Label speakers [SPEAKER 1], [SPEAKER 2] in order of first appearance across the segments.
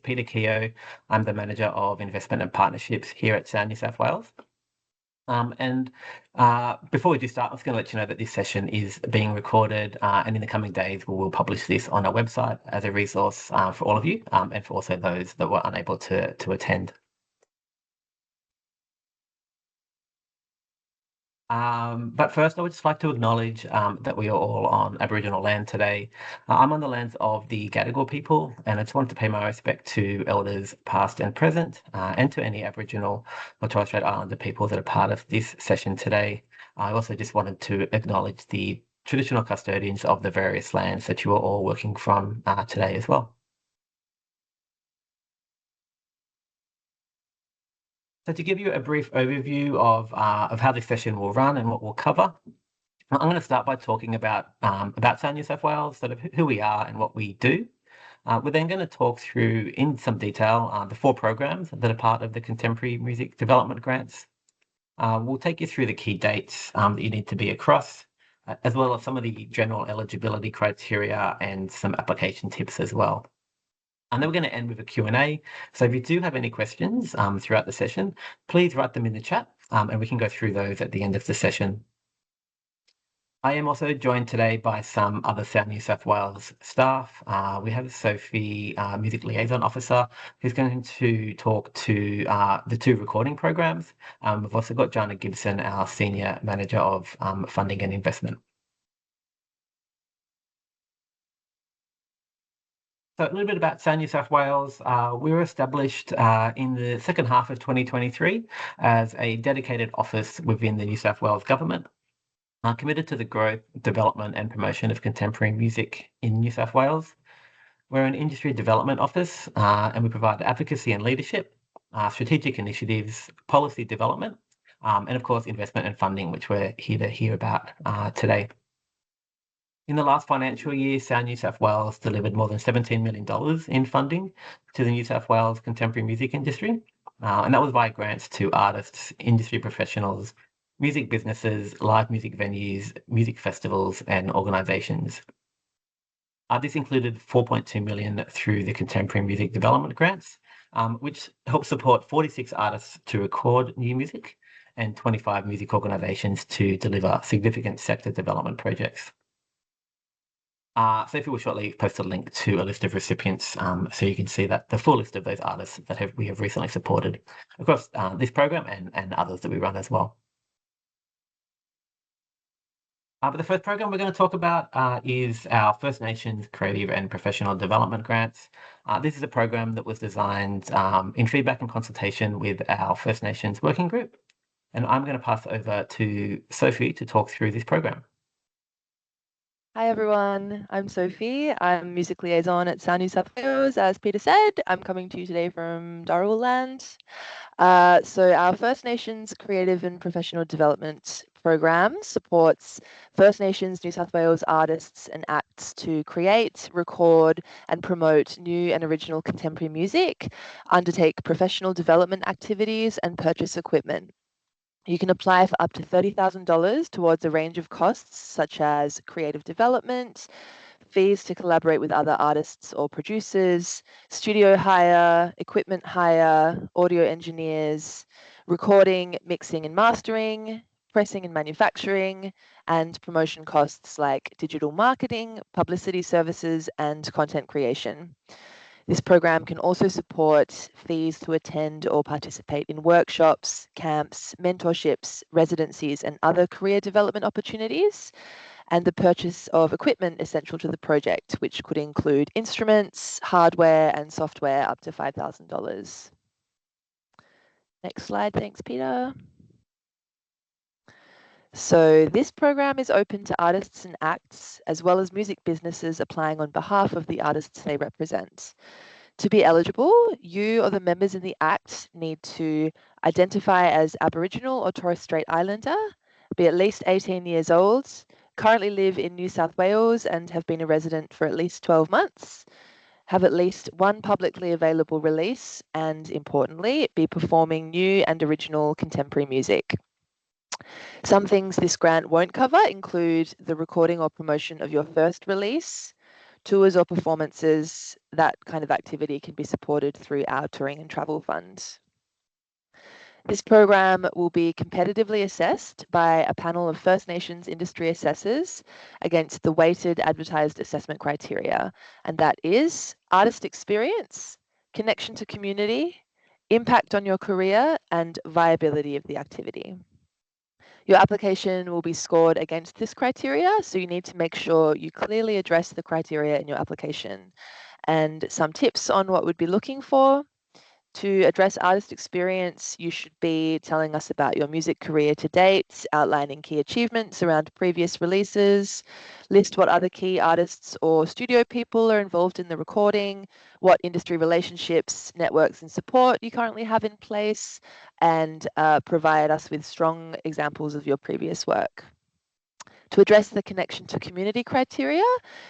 [SPEAKER 1] Peter Keogh. I'm the Manager of Investment and Partnerships here at Sound New South Wales. Before we do start, I was going to let you know that this session is being recorded, and in the coming days we will publish this on our website as a resource for all of you, and for also those that were unable to attend. But first, I would just like to acknowledge that we are all on Aboriginal land today. I'm on the lands of the Gadigal people, and I just want to pay my respect to elders past and present, and to any Aboriginal or Torres Strait Islander people that are part of this session today. I also just wanted to acknowledge the traditional custodians of the various lands that you are all working from today as well. So to give you a brief overview of how this session will run and what we'll cover, I'm going to start by talking about Sound New South Wales, sort of who we are and what we do. We're then going to talk through in some detail the 4 programs that are part of the Contemporary Music Development Grants. We'll take you through the key dates that you need to be across, as well as some of the general eligibility criteria and some application tips as well. And then we're going to end with a Q&A. So if you do have any questions throughout the session, please write them in the chat, and we can go through those at the end of the session. I am also joined today by some other Sound New South Wales staff. We have Sophie, Music Liaison Officer, who's going to talk to the 2 recording programs. We've also got Jana Gibson, our Senior Manager of Funding and Investment. So a little bit about Sound New South Wales. We were established in the second half of 2023 as a dedicated office within the New South Wales Government, committed to the growth, development and promotion of contemporary music in New South Wales. We're an industry development office, and we provide advocacy and leadership, strategic initiatives, policy development, and of course investment and funding, which we're here to hear about today. In the last financial year, Sound New South Wales delivered more than $17 million in funding to the New South Wales contemporary music industry, and that was via grants to artists, industry professionals, music businesses, live music venues, music festivals and organisations. This included $4.2 million through the Contemporary Music Development Grants, which helped support 46 artists to record new music and 25 music organisations to deliver significant sector development projects. Sophie will shortly post a link to a list of recipients, so you can see that the full list of those artists that we have recently supported across this program and others that we run as well. But the first program we're going to talk about is our First Nations Creative and Professional Development Grants. This is a program that was designed in feedback and consultation with our First Nations working group, and I'm going to pass over to Sophie to talk through this program.
[SPEAKER 2] Hi everyone, I'm Sophie. I'm Music Liaison at Sound New South Wales. As Peter said, I'm coming to you today from Darul land. So our First Nations Creative and Professional Development Program supports First Nations New South Wales artists and acts to create, record and promote new and original contemporary music, undertake professional development activities and purchase equipment. You can apply for up to $30,000 towards a range of costs such as creative development, fees to collaborate with other artists or producers, studio hire, equipment hire, audio engineers, recording, mixing and mastering, pressing and manufacturing, and promotion costs like digital marketing, publicity services, and content creation. This program can also support fees to attend or participate in workshops, camps, mentorships, residencies, and other career development opportunities, and the purchase of equipment essential to the project, which could include instruments, hardware, and software up to $5,000. Next slide, thanks, Peter. So this program is open to artists and acts, as well as music businesses applying on behalf of the artists they represent. To be eligible, you or the members in the act need to identify as Aboriginal or Torres Strait Islander, be at least 18 years old, currently live in New South Wales and have been a resident for at least 12 months, have at least one publicly available release, and importantly, be performing new and original contemporary music. Some things this grant won't cover include the recording or promotion of your first release, tours or performances, that kind of activity can be supported through our touring and travel fund. This program will be competitively assessed by a panel of First Nations industry assessors against the weighted advertised assessment criteria, and that is artist experience, connection to community, impact on your career, and viability of the activity. Your application will be scored against this criteria, so you need to make sure you clearly address the criteria in your application. And some tips on what we'd be looking for. To address artist experience, you should be telling us about your music career to date, outlining key achievements around previous releases, list what other key artists or studio people are involved in the recording, what industry relationships, networks, and support you currently have in place, and provide us with strong examples of your previous work. To address the connection to community criteria,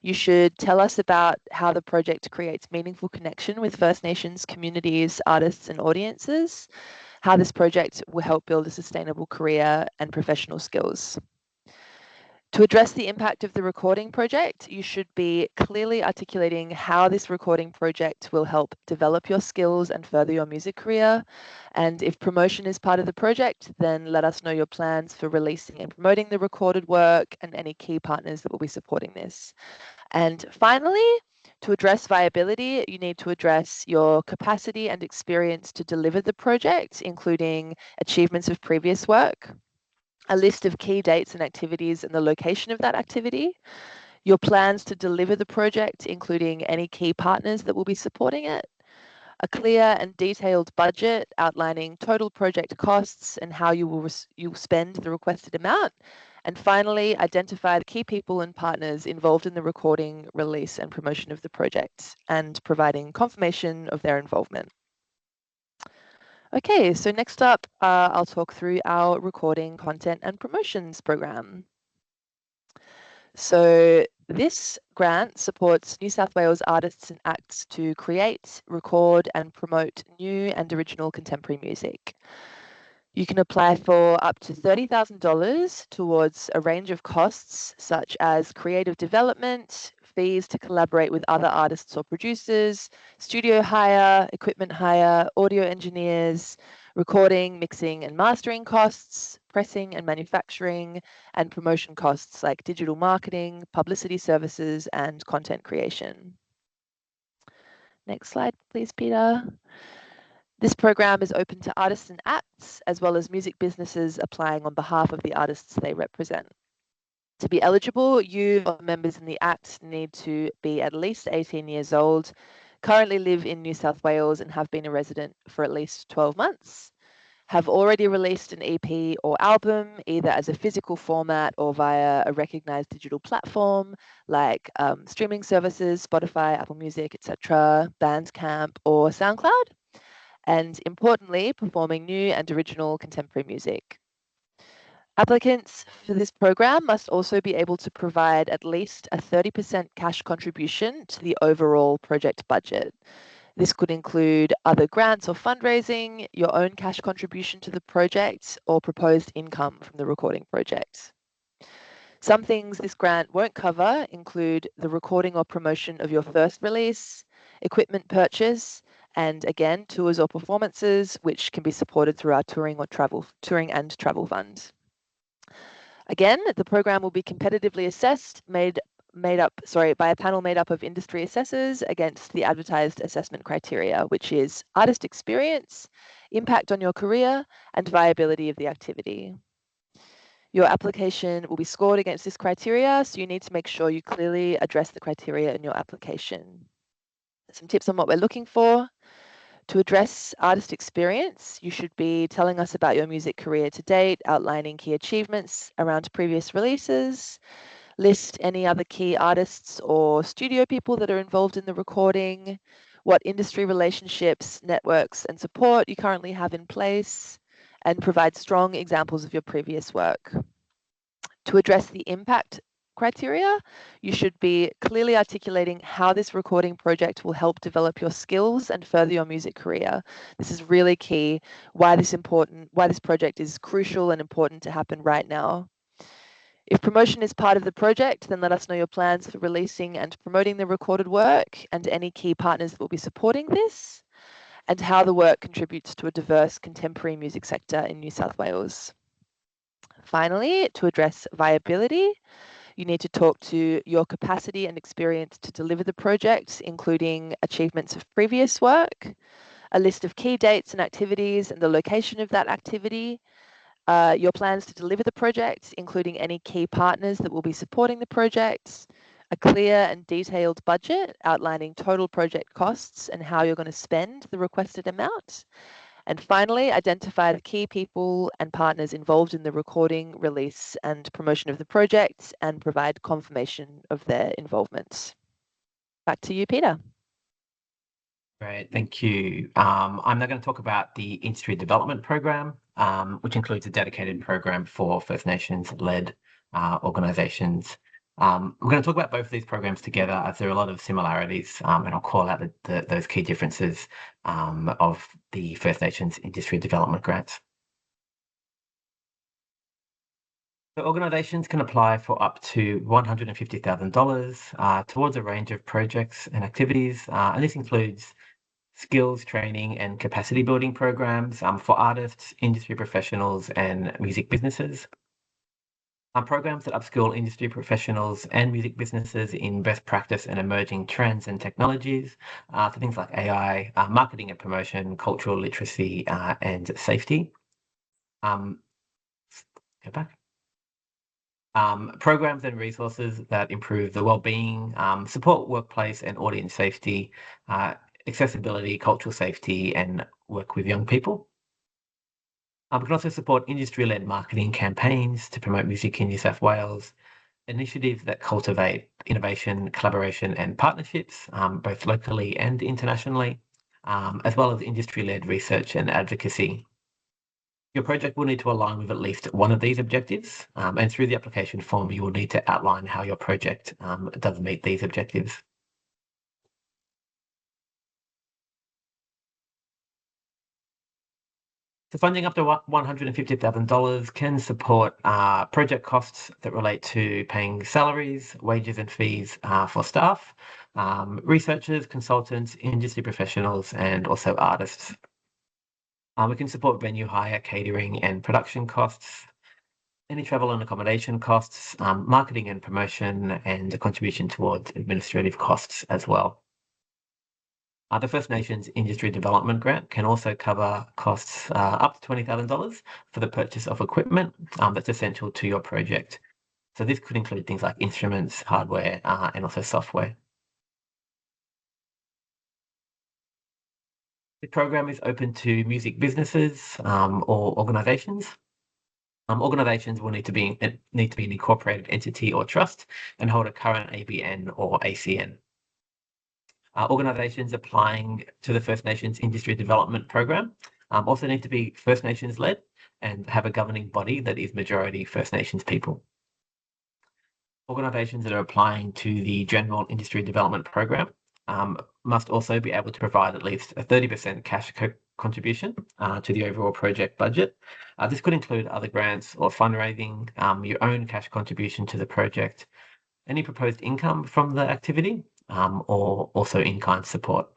[SPEAKER 2] you should tell us about how the project creates meaningful connection with First Nations communities, artists, and audiences, how this project will help build a sustainable career and professional skills. To address the impact of the recording project, you should be clearly articulating how this recording project will help develop your skills and further your music career. And if promotion is part of the project, then let us know your plans for releasing and promoting the recorded work and any key partners that will be supporting this. And finally, to address viability, you need to address your capacity and experience to deliver the project, including achievements of previous work, a list of key dates and activities and the location of that activity, your plans to deliver the project, including any key partners that will be supporting it, a clear and detailed budget outlining total project costs and how you will spend the requested amount, and finally, identify the key people and partners involved in the recording, release, and promotion of the project, and providing confirmation of their involvement. Okay, so next up, I'll talk through our recording content and promotions program. So this grant supports New South Wales artists and acts to create, record, and promote new and original contemporary music. You can apply for up to $30,000 towards a range of costs such as creative development, fees to collaborate with other artists or producers, studio hire, equipment hire, audio engineers, recording, mixing and mastering costs, pressing and manufacturing, and promotion costs like digital marketing, publicity services, and content creation. Next slide, please, Peter. This program is open to artists and acts, as well as music businesses applying on behalf of the artists they represent. To be eligible, you or members in the Act need to be at least 18 years old, currently live in New South Wales and have been a resident for at least 12 months, have already released an EP or album, either as a physical format or via a recognised digital platform like streaming services, Spotify, Apple Music, etc., Bandcamp, or SoundCloud, and importantly, performing new and original contemporary music. Applicants for this program must also be able to provide at least a 30% cash contribution to the overall project budget. This could include other grants or fundraising, your own cash contribution to the project, or proposed income from the recording project. Some things this grant won't cover include the recording or promotion of your first release, equipment purchase, and again, tours or performances, which can be supported through our touring and travel fund. Again, the program will be competitively assessed, by a panel made up of industry assessors against the advertised assessment criteria, which is artist experience, impact on your career, and viability of the activity. Your application will be scored against this criteria, so you need to make sure you clearly address the criteria in your application. Some tips on what we're looking for. To address artist experience, you should be telling us about your music career to date, outlining key achievements around previous releases, list any other key artists or studio people that are involved in the recording, what industry relationships, networks, and support you currently have in place, and provide strong examples of your previous work. To address the impact criteria, you should be clearly articulating how this recording project will help develop your skills and further your music career. This is really key, why this project is crucial and important to happen right now. If promotion is part of the project, then let us know your plans for releasing and promoting the recorded work and any key partners that will be supporting this, and how the work contributes to a diverse contemporary music sector in New South Wales. Finally, to address viability, you need to talk to your capacity and experience to deliver the project, including achievements of previous work, a list of key dates and activities and the location of that activity, your plans to deliver the project, including any key partners that will be supporting the project, a clear and detailed budget outlining total project costs and how you're going to spend the requested amount. And finally, identify the key people and partners involved in the recording, release, and promotion of the project and provide confirmation of their involvement. Back to you, Peter.
[SPEAKER 1] Great, thank you. I'm now going to talk about the Industry Development Program, which includes a dedicated program for First Nations-led organisations. We're going to talk about both of these programs together as there are a lot of similarities, and I'll call out those key differences of the First Nations Industry Development Grants. So organisations can apply for up to $150,000 towards a range of projects and activities, and this includes skills training and capacity building programs for artists, industry professionals, and music businesses. Programs that upskill industry professionals and music businesses in best practice and emerging trends and technologies for things like AI, marketing and promotion, cultural literacy, and safety. Go back. Programs and resources that improve the well-being, support workplace and audience safety, accessibility, cultural safety, and work with young people. We can also support industry-led marketing campaigns to promote music in New South Wales, initiatives that cultivate innovation, collaboration, and partnerships, both locally and internationally, as well as industry-led research and advocacy. Your project will need to align with at least one of these objectives, and through the application form, you will need to outline how your project does meet these objectives. So funding up to $150,000 can support project costs that relate to paying salaries, wages and fees for staff, researchers, consultants, industry professionals, and also artists. We can support venue hire, catering and production costs, any travel and accommodation costs, marketing and promotion, and a contribution towards administrative costs as well. The First Nations Industry Development Grant can also cover costs up to $20,000 for the purchase of equipment that's essential to your project. So this could include things like instruments, hardware, and also software. The program is open to music businesses or organisations. Organisations will need to be an incorporated entity or trust and hold a current ABN or ACN. Organisations applying to the First Nations Industry Development Program also need to be First Nations led and have a governing body that is majority First Nations people. Organisations that are applying to the General Industry Development Program must also be able to provide at least a 30% cash contribution to the overall project budget. This could include other grants or fundraising, your own cash contribution to the project, any proposed income from the activity, or also in-kind support.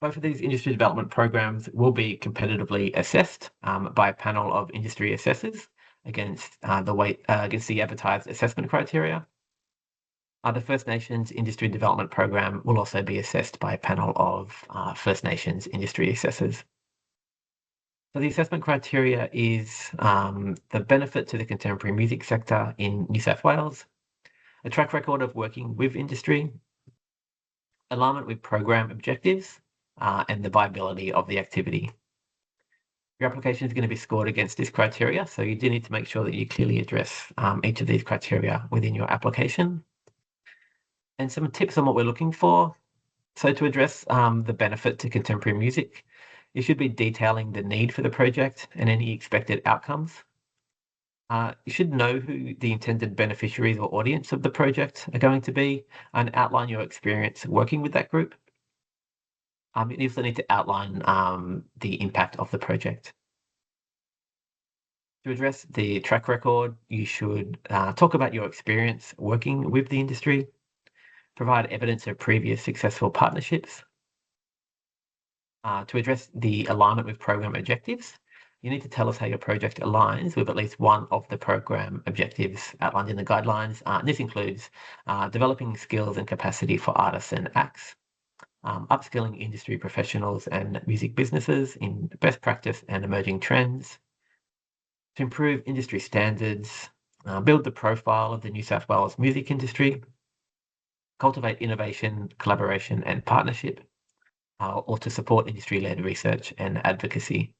[SPEAKER 1] Both of these industry development programs will be competitively assessed by a panel of industry assessors against the advertised assessment criteria. The First Nations Industry Development Program will also be assessed by a panel of First Nations industry assessors. So the assessment criteria is the benefit to the contemporary music sector in New South Wales, a track record of working with industry, alignment with program objectives, and the viability of the activity. Your application is going to be scored against this criteria, so you do need to make sure that you clearly address each of these criteria within your application. And some tips on what we're looking for. So to address the benefit to contemporary music, you should be detailing the need for the project and any expected outcomes. You should know who the intended beneficiaries or audience of the project are going to be and outline your experience working with that group. You also need to outline the impact of the project. To address the track record, you should talk about your experience working with the industry, provide evidence of previous successful partnerships. To address the alignment with program objectives, you need to tell us how your project aligns with at least one of the program objectives outlined in the guidelines. This includes developing skills and capacity for artists and acts, upskilling industry professionals and music businesses in best practice and emerging trends, to improve industry standards, build the profile of the New South Wales music industry, cultivate innovation, collaboration and partnership, or to support industry-led research and advocacy.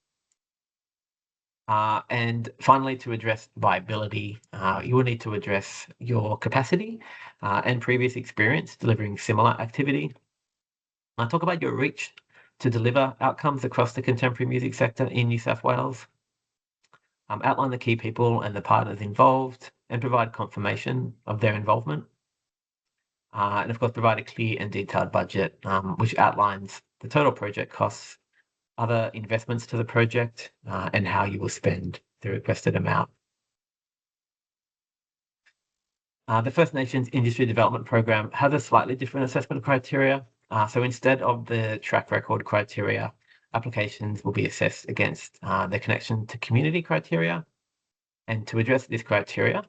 [SPEAKER 1] And finally, to address viability, you will need to address your capacity and previous experience delivering similar activity. Talk about your reach to deliver outcomes across the contemporary music sector in New South Wales. Outline the key people and the partners involved and provide confirmation of their involvement. And of course, provide a clear and detailed budget, which outlines the total project costs, other investments to the project, and how you will spend the requested amount. The First Nations Industry Development Program has a slightly different assessment criteria. So instead of the track record criteria, applications will be assessed against their connection to community criteria. And to address this criteria,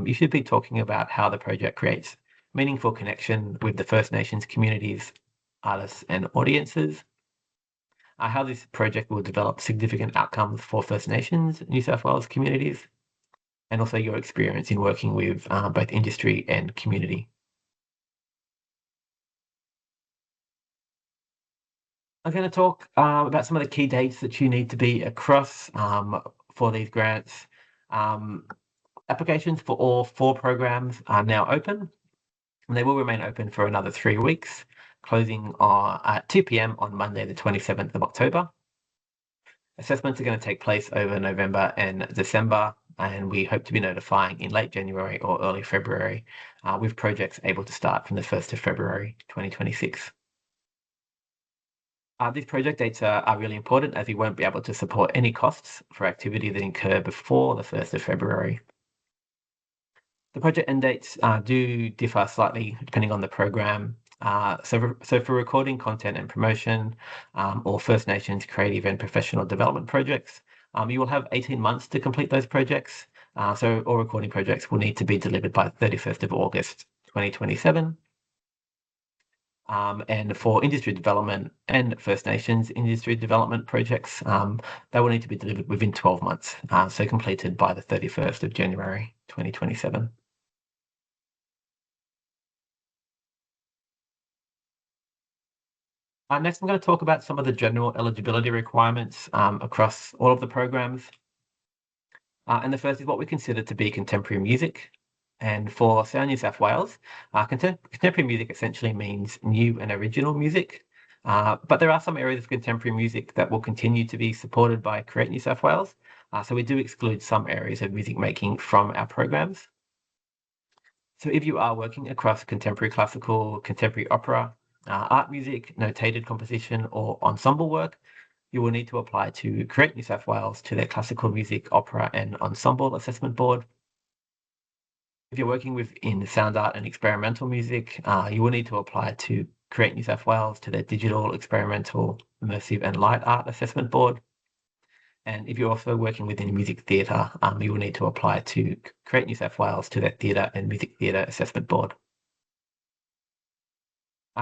[SPEAKER 1] you should be talking about how the project creates meaningful connection with the First Nations communities, artists and audiences, how this project will develop significant outcomes for First Nations New South Wales communities, and also your experience in working with both industry and community. I'm going to talk about some of the key dates that you need to be across for these grants. Applications for all 4 programs are now open, and they will remain open for another 3 weeks, closing at 2 p.m. on Monday, the 27th of October. Assessments are going to take place over November and December, and we hope to be notifying in late January or early February, with projects able to start from the 1st of February 2026. These project dates are really important, as we won't be able to support any costs for activity that incur before the 1st of February. The project end dates do differ slightly depending on the program. So for recording content and promotion, or First Nations creative and professional development projects, you will have 18 months to complete those projects. So all recording projects will need to be delivered by 31st of August 2027. And for industry development and First Nations industry development projects, they will need to be delivered within 12 months, so completed by the 31st of January 2027. Next, I'm going to talk about some of the general eligibility requirements across all of the programs. And the first is what we consider to be contemporary music. And for Sound New South Wales, contemporary music essentially means new and original music. But there are some areas of contemporary music that will continue to be supported by Create New South Wales. So we do exclude some areas of music making from our programs. So if you are working across contemporary classical, contemporary opera, art music, notated composition, or ensemble work, you will need to apply to Create New South Wales to their classical music, opera, and ensemble assessment board. If you're working within sound art and experimental music, you will need to apply to Create New South Wales to their digital, experimental, immersive, and light art assessment board. And if you're also working within music theatre, you will need to apply to Create New South Wales to their theatre and music theatre assessment board.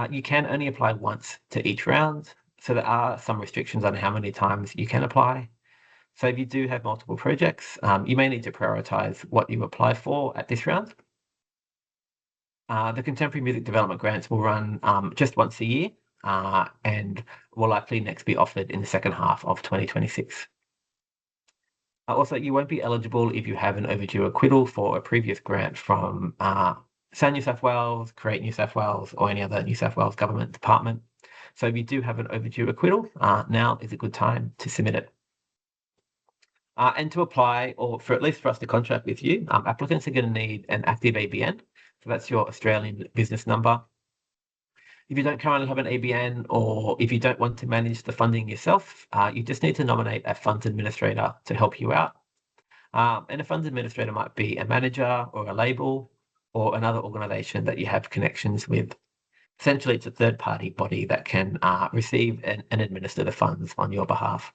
[SPEAKER 1] You can only apply once to each round, so there are some restrictions on how many times you can apply. So if you do have multiple projects, you may need to prioritise what you apply for at this round. The Contemporary Music Development Grants will run just once a year, and will likely next be offered in the second half of 2026. Also, you won't be eligible if you have an overdue acquittal for a previous grant from Sound New South Wales, Create New South Wales, or any other New South Wales government department. So if you do have an overdue acquittal, now is a good time to submit it. And to apply, or for at least for us to contract with you, applicants are going to need an active ABN. So that's your Australian business number. If you don't currently have an ABN, or if you don't want to manage the funding yourself, you just need to nominate a funds administrator to help you out. And a funds administrator might be a manager or a label or another organisation that you have connections with. Essentially, it's a third-party body that can receive and administer the funds on your behalf.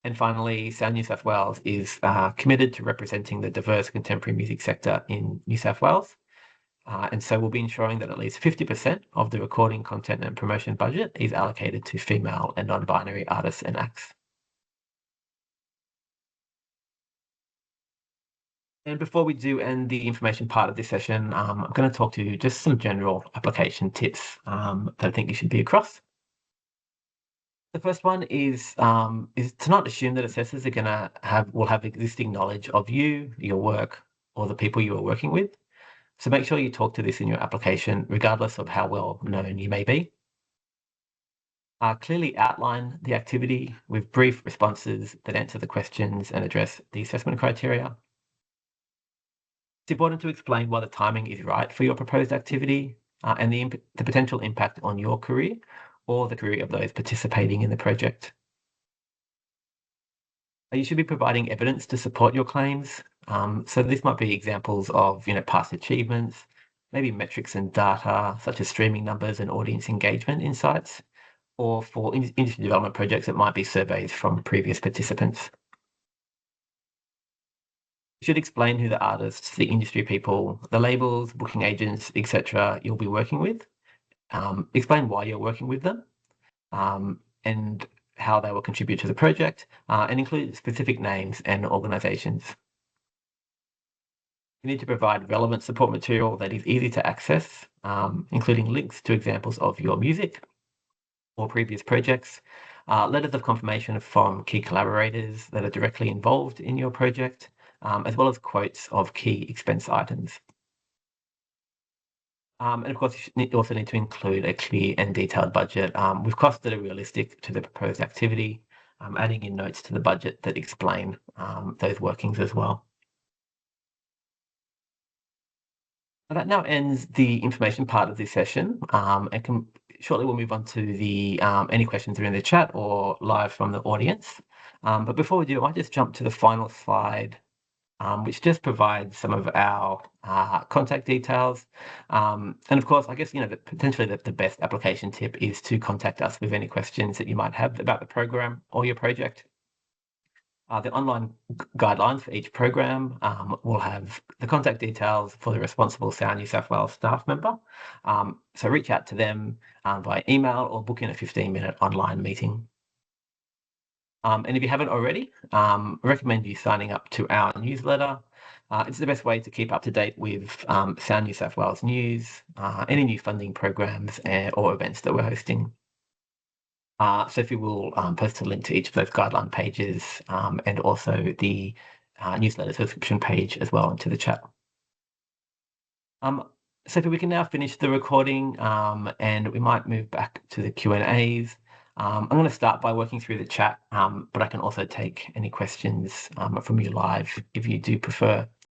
[SPEAKER 1] And finally, Sound New South Wales is committed to representing the diverse contemporary music sector in New South Wales. And so we'll be ensuring that at least 50% of the recording content and promotion budget is allocated to female and non-binary artists and acts. And before we do end the information part of this session, I'm going to talk to you just some general application tips that I think you should be across. The first one is to not assume that assessors are going to will have existing knowledge of you, your work, or the people you are working with. So make sure you talk to this in your application, regardless of how well known you may be. Clearly outline the activity with brief responses that answer the questions and address the assessment criteria. It's important to explain why the timing is right for your proposed activity and the potential impact on your career or the career of those participating in the project. You should be providing evidence to support your claims. So this might be examples of past achievements, maybe metrics and data such as streaming numbers and audience engagement insights, or for industry development projects, it might be surveys from previous participants. You should explain who the artists, the industry people, the labels, booking agents, etc. you'll be working with. Explain why you're working with them and how they will contribute to the project, and include specific names and organisations. You need to provide relevant support material that is easy to access, including links to examples of your music or previous projects, letters of confirmation from key collaborators that are directly involved in your project, as well as quotes of key expense items. And of course, you also need to include a clear and detailed budget with costs that are realistic to the proposed activity, adding in notes to the budget that explain those workings as well. That now ends the information part of this session, and shortly we'll move on to the any questions that are in the chat or live from the audience. But before we do, I might just jump to the final slide, which just provides some of our contact details. And of course, I guess potentially the best application tip is to contact us with any questions that you might have about the program or your project. The online guidelines for each program will have the contact details for the responsible Sound New South Wales staff member. So reach out to them by email or book in a 15-minute online meeting. And if you haven't already, I recommend you signing up to our newsletter. It's the best way to keep up to date with Sound New South Wales news, any new funding programs or events that we're hosting. Sophie will post a link to each of those guideline pages and also the newsletter subscription page as well into the chat. Sophie, we can now finish the recording and we might move back to the Q&As. I'm going to start by working through the chat, but I can also take any questions from you live if you do prefer.